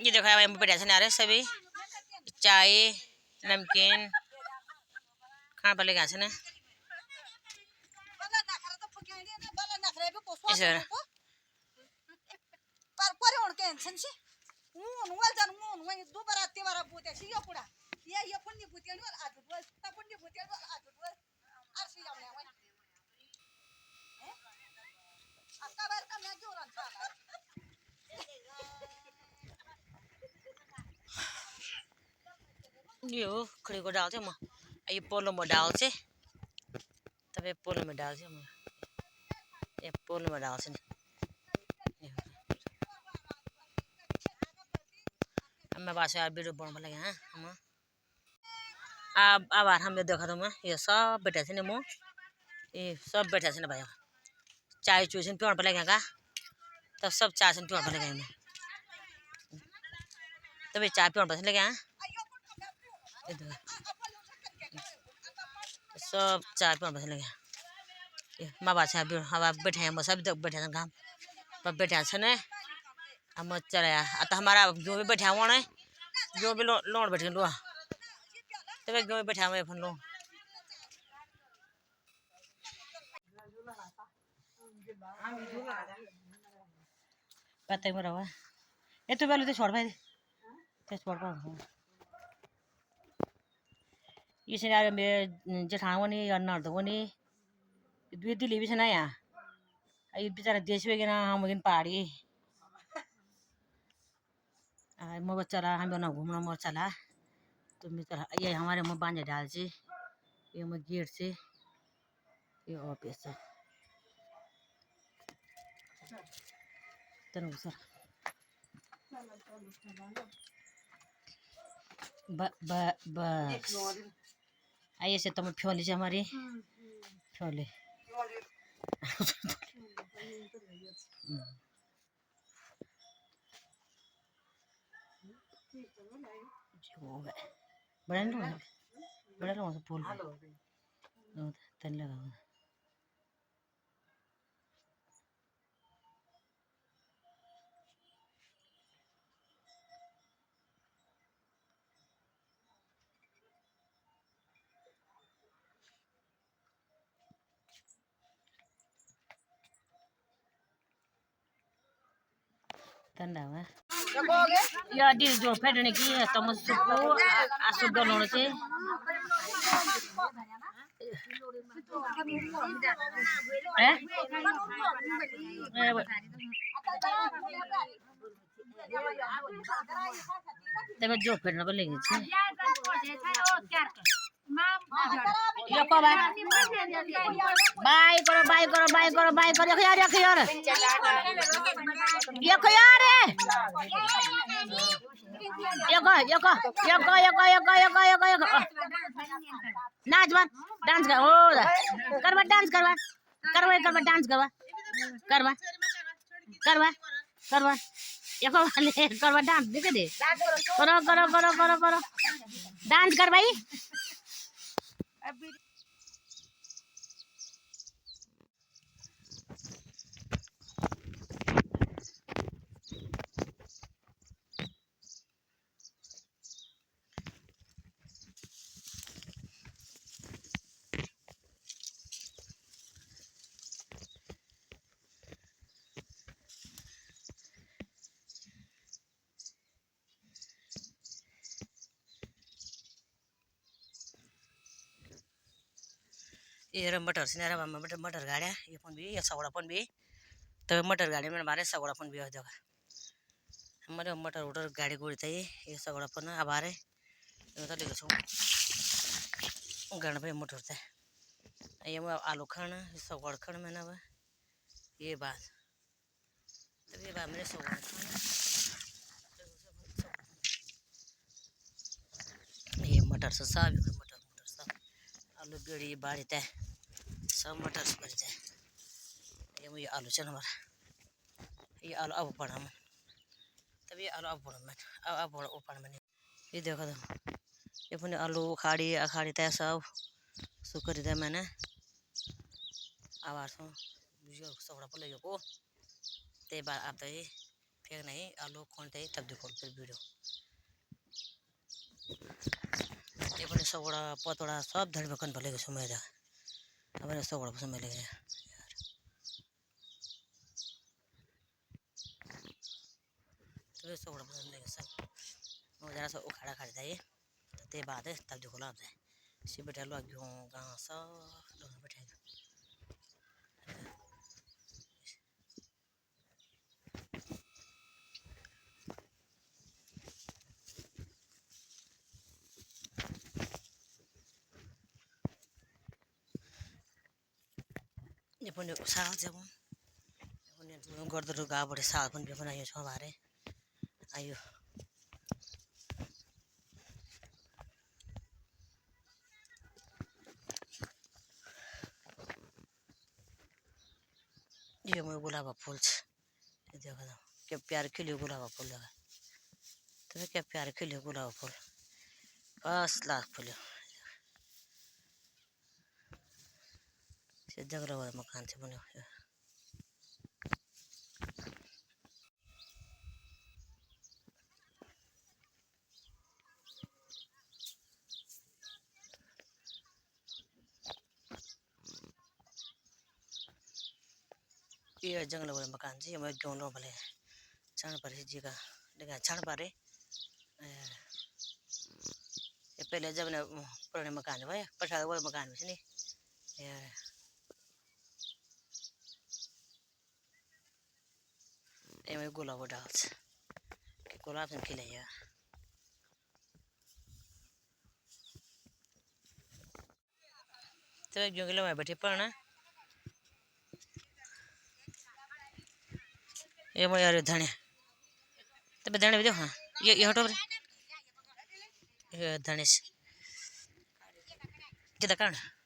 ये देखो यहाँ बैठा से नारे सभी चाय नमकीन खाना पर लेके ना यो खड़ी को डाल म ये पोलो में डाल से तब पोलो में डाल से म ये पोलो में डाल से मैं बात यार वीडियो बन लगे हैं हम अब बार हम देखा तो मैं ये सब बैठे थे मु ये सब बैठे थे भाई चाय चूसन पियोड़ पर लगे का तब सब चाय से पियोड़ पर लगे तब चाय पियोड़ पर लगे सब चाय पियोड़ पर लगे माँ बात हवा बैठे हैं सब बैठे हैं काम पर बैठे ने हम चले तो हमारा जो भी बैठा हुआ है जो भी लोन बैठ लो तब जो भी बैठा हुआ लो पता ही मरा हुआ ये तो पहले तो छोड़ भाई छोड़ पा इसे यार मेरे जेठान नहीं या नर्द नहीं दुई दिल्ली भी से ना यहाँ ये बेचारा देश में ना हम पहाड़ी मैं चला हम ना घूमना मैं चला तो मैं चला ये हमारे मुँह बांधे डाल से ये मैं गेट से ये ऑफिस से तनु सर आइए से तो मैं फ्योली से हमारी फ्योली बड़ा लोग फूल तन लगा तंदा में या दी जो फेडने की तो मुझको आसुद लोने से तब जो फेडने को लेंगे यो को बाय करो बाय करो बाय करो बाय करो यार यो यार नाच मत डांस कर ओ करवा डांस करवा करवा करवा डांस करवा करवा करवा करवा यो करवा डांस देखे दे करो करो करो करो करो डांस कर भाई ये मटर से मटर गाड़िया ये पन भी ये सगड़ा पन भी तब मटर गाड़ी में बारे सगड़ा पन भी हो जाएगा हमारे मटर उटर गाड़ी गुड़ी था ये सगड़ा पन अब आ रहे तो लेके सो गण पे मटर था ये आलू खाना सगड़ खाना में ना ये बात तब ये बात मेरे सगड़ ये मटर से सब मटर मटर सब आलू बेड़ी बाड़ी था सब मटर से भरी था ये मुझे आलू चल हमारा ये आलू अब पड़ा मैं तब ये आलू अब पड़ा मैं अब पड़ा ऊपर मैंने ये देखो तो ये पुणे आलू अखाड़ी अखाड़ी था सब सुकरी था मैंने आवाज सगड़ा पर ले को ते बार आप तो ये के नहीं आलू खोलते ही तब देखो फिर वीडियो ये पनि सगड़ा पतोड़ा सब धनी बकन भले समय दा अब सगड़ा समय लगे तो सगड़ा पसंद लगे सब वो जरा सा उखाड़ा खरीदा ये ते बाद है तब देखो लाभ जाए सी बैठा लो आगे गाँव सब दोनों बैठे ये पनि साग जब पनि गर्दो गाबाट साग पनि बनाइयो छ बारे आयो ये मैं गुलाब फूल देखो क्या प्यार खिले गुलाब फूल लगा तो क्या प्यार खिले गुलाब फूल 5 लाख फूल से जगह वाला मकान से बने ये जंगल वाला मकान जी मैं क्यों लो भले छान पर जी का देखा छान पारे ये पहले जब ने पुराने मकान भाई पछाड़ वाले मकान में नहीं ये मैं गुलाब डाल के गुलाब से खिले यार तो क्यों के मैं बैठे पढ़ना ये मैं यार धने तब धने भी देखो ये हटो ये धने किधर करना